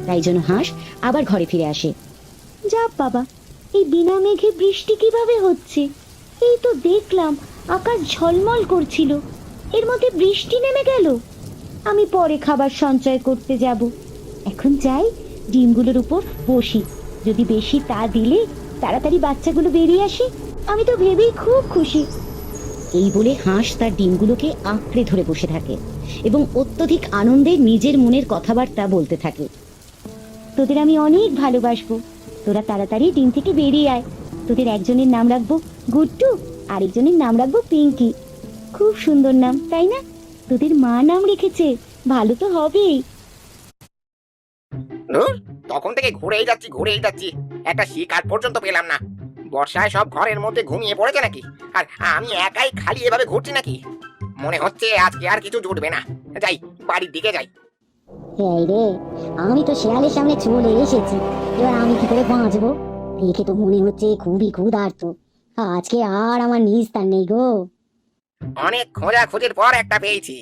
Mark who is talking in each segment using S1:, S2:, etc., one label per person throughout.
S1: তাই জন্য হাঁস আবার ঘরে ফিরে আসে।
S2: যা বাবা, এই বিনা মেঘে বৃষ্টি কিভাবে হচ্ছে? এই তো দেখলাম আকাশ ঝলমল করছিল, এর মধ্যে বৃষ্টি নেমে গেল। আমি পরে খাবার সঞ্চয় করতে যাব। এখন যাই, ডিমগুলোর উপর বসি। যদি বেশি তা দিলে তাড়াতাড়ি বাচ্চাগুলো বেরিয়ে আসে, আমি তো ভেবেই খুব খুশি।
S1: এই বলে হাঁস তার ডিমগুলোকে আঁকড়ে ধরে বসে থাকে এবং অত্যধিক আনন্দে নিজের মনের কথাবার্তা বলতে থাকে।
S2: তোদের আমি অনেক ভালোবাসবো। তোরা তাড়াতাড়ি ডিম থেকে বেরিয়ে আয়। তোদের একজনের নাম রাখবো গুড্ডু, আরেকজনের নাম রাখবো পিঙ্কি। খুব সুন্দর নাম, তাই না? তোদের মা নাম রেখেছে, ভালো তো হবেই।
S3: ধুর, তখন থেকে ঘুরেই যাচ্ছি, একটা শিকার পর্যন্ত পেলাম না। বর্ষায় সব ঘরের মধ্যে ঘুমিয়ে পড়েছে নাকি, আর আমি একাই খালি এভাবে ঘুরছি নাকি? মনে হচ্ছে আজকে আর কিছু জুটবে না। যাই, বাড়ির দিকে যাই।
S4: এই রে, আমি তো শেয়ালের সামনে চলে এসেছি। এবার আমি কি করে বাঁচবো? দেখে তো মনে হচ্ছে খুবই ক্ষুধার্ত। আজকে আর আমার নিস্তার নেই গো।
S3: অনেক খোঁজাখুঁজির পর একটা পেয়েছি,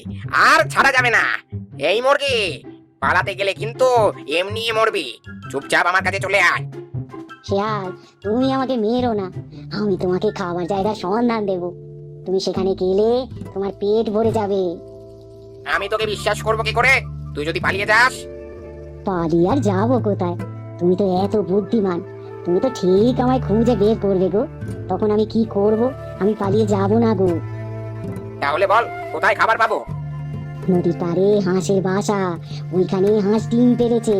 S3: আর ছাড়া যাবে না। এই মুরগি, পালাতে গেলে কিন্তু এমনি মরবি। চুপচাপ আমার কাছে চলে আয়।
S4: শেয়াল, তুমি আমাকে মেরো না। আমি তোমাকে খাবার জায়গার সন্ধান দেব। তুমি সেখানে গেলে তোমার পেট ভরে যাবে।
S3: আমি তোকে বিশ্বাস করবো কি করে, তুই যদি পালিয়ে যাস?
S4: পালিয়ে আর যাবো কোথায়? তুমি তো এত বুদ্ধিমান, তুমি তো ঠিক আমায় খুঁজে বের করবে গো। তখন আমি কি করব? আমি পালিয়ে যাব না গো।
S3: তাহলে বল, কোথায় খাবার পাবো?
S4: নদীর পাড়ে হাঁসের বাসা, ওইখানে হাঁস ডিম পেড়েছে।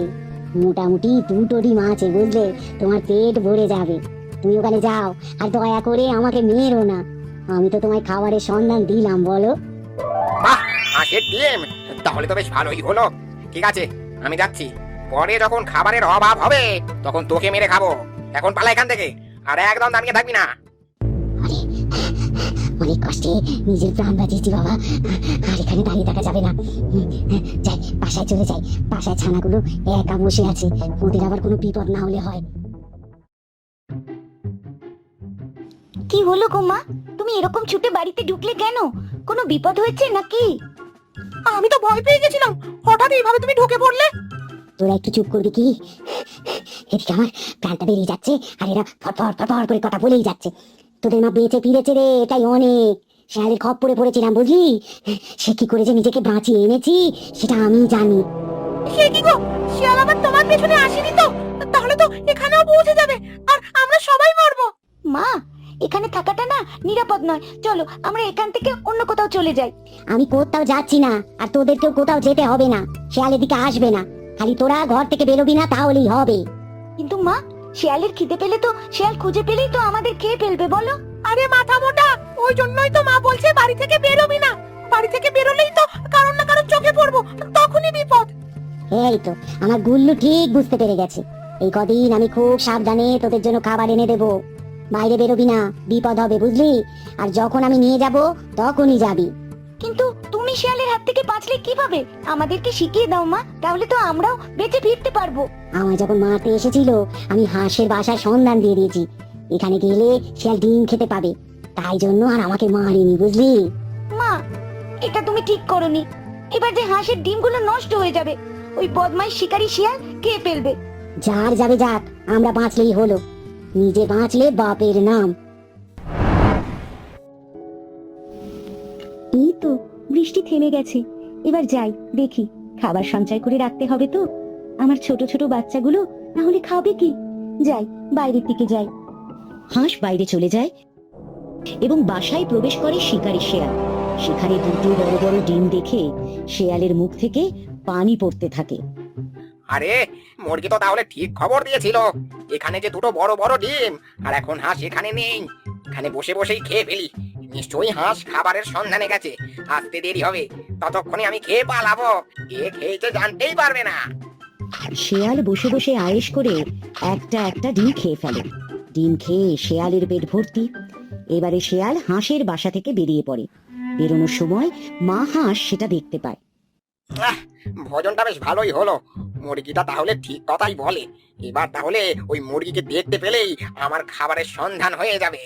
S4: মোটামুটি 2টো ডিম আছে, বুঝলে? তোমার পেট ভরে যাবে। তুমি ওখানে যাও, আর দয়া করে আমাকে মেরো না। আমি তো তোমায় খাবারের সন্ধান দিলাম, বলো।
S3: বাহ, হাঁসের ডিম! তাহলে তো বেশ ভালোই হলো। ঠিক আছে, আমি যাচ্ছি। পরে যখন খাবারের অভাব হবে, তখন তোকে মেরে খাবো। এখন পালা এখান থেকে, আর একদম দাঁড়িয়ে থাকবি না।
S4: আরে, অনেক কষ্টে নিজের প্রাণ বাঁচিয়েছি বাবা, আর এখানে দাঁড়িয়ে থাকা যাবে না। যাই, বাসায় চলে যাই। বাসায় ছানাগুলো একা বসে আছে, ওদের আবার কোনো বিপদ না হলে হয়।
S2: কি হলো গো মা, তুমি এরকম ছুটে বাড়িতে ঢুকলে কেন? কোনো বিপদ হয়েছে নাকি?
S5: আমি তো ভয় পেয়ে গেছিলাম, হঠাৎ এইভাবে তুমি ঢুকে পড়লে।
S4: তোরা একটু চুপ করবি কি? এদিকে আমার প্রাণটা বেরিয়ে যাচ্ছে, আর এরা ফটফট ফটফট করে কথা বলেই যাচ্ছে। তোদের মা বেঁচে ফিরেছে রে, এটাই অনেক। শেয়ালের খপ্পরে পড়েছিলাম, বুঝলি? সে কি করে যে নিজেকে বাঁচিয়ে এনেছি সেটা আমি জানি।
S5: সে কি গো, শিয়াল আবার তোমার পেছনে আসেনি তো? তাহলে তো এখানেও পৌঁছে যাবে, আর আমরা সবাই মরবো।
S2: মা, এখানে থাকাটা না নিরাপদ নয়। চলো আমরা এখান থেকে অন্য কোথাও চলে যাই।
S4: আমি কোথাও যাচ্ছি না, আর তোদেরকেও কোথাও যেতে হবে না। শেয়াল এদিকে আসবে না, খালি তোরা ঘর থেকে বেরোবি না, তাহলেই হবে।
S2: কিন্তু মা, শিয়ালের খিদে পেলে তো, শিয়াল খুঁজে পেলেই তো আমাদের খেয়ে ফেলবে, বলো?
S5: আরে মাথা মোটা, ওই জন্যই তো মা বলছে বাড়ি থেকে বেরোবি না। বাড়ি থেকে বেরোলেই তো কারণ না কারণ চোখে পড়বো, তখনই বিপদ।
S4: এই তো আমার গুল্লু ঠিক বুঝতে পেরে গেছে। এই কদিন আমি খুব সাবধানে তোদের জন্য খাবার এনে দেবো। বাইরে বেরোবি না, বিপদ হবে, বুঝলি? আর যখন আমি নিয়ে যাব তখনই যাবি।
S2: কিন্তু তুমি শিয়ালের হাত থেকে বাঁচলে কিভাবে? আমাদেরকে শিখিয়ে দাও মা, তাহলে তো আমরাও বেঁচে ফিরতে পারবো।
S4: আমায় যখন মারতে এসেছিল, আমি হাঁসের বাসার সন্ধান দিয়ে দিয়েছি। এখানে গেলে শিয়াল ডিম খেতে পাবে, তাই জন্য আর আমাকে মারেনি, বুঝলি?
S2: মা, এটা তুমি ঠিক করনি। এবার যে হাঁসের ডিমগুলো নষ্ট হয়ে যাবে, ওই বদমাইশ শিকারী শিয়াল খেয়ে ফেলবে।
S4: যার যাবে যাক, আমরা বাঁচলেই হলো। নিজে বাঁচলে বাপের নাম।
S2: এই তো বৃষ্টি থেমে গেছে। এবার যাই, দেখি খাবার সঞ্চয় করে রাখতে হবে তো। আমার ছোট ছোট বাচ্চাগুলো না হলে খাবে কি? যাই, বাইরের দিকে যাই।
S1: হাঁস বাইরে চলে যায় এবং বাসায় প্রবেশ করে শিকারী শেয়াল। সেখানে 2টো বড় বড় ডিম দেখে শেয়ালের মুখ থেকে পানি পড়তে থাকে।
S3: আরে, মুরগি তো তাহলে ঠিক খবর দিয়েছিল। এখানে যে দুটো বড় বড় ডিম, আর এখন হাঁস এখানে নেই। এখানে বসে বসেই খেয়ে ফেলি। নিশ্চয়ই হাঁস খাবারের সন্ধানে গেছে, আসতে দেরি হবে। ততক্ষণে আমি খেয়ে পালাবো, এ খেয়েছে জানতেই পারবে না।
S1: শেয়াল বসে বসে আয়েশ করে একটা একটা ডিম খেয়ে ফেলে। ডিম খেয়ে শেয়ালের পেট ভর্তি। এবারে শেয়াল হাঁসের বাসা থেকে বেরিয়ে পড়ে। বেরোনোর সময় মা হাঁস সেটা দেখতে পায়।
S3: আহ, ভোজনটা বেশ ভালোই হলো। মুরগিটা তাহলে ঠিক কথাই বলে। এবার তাহলে ওই মুরগিকে দেখতে পেলেই আমার খাবারের সন্ধান হয়ে যাবে।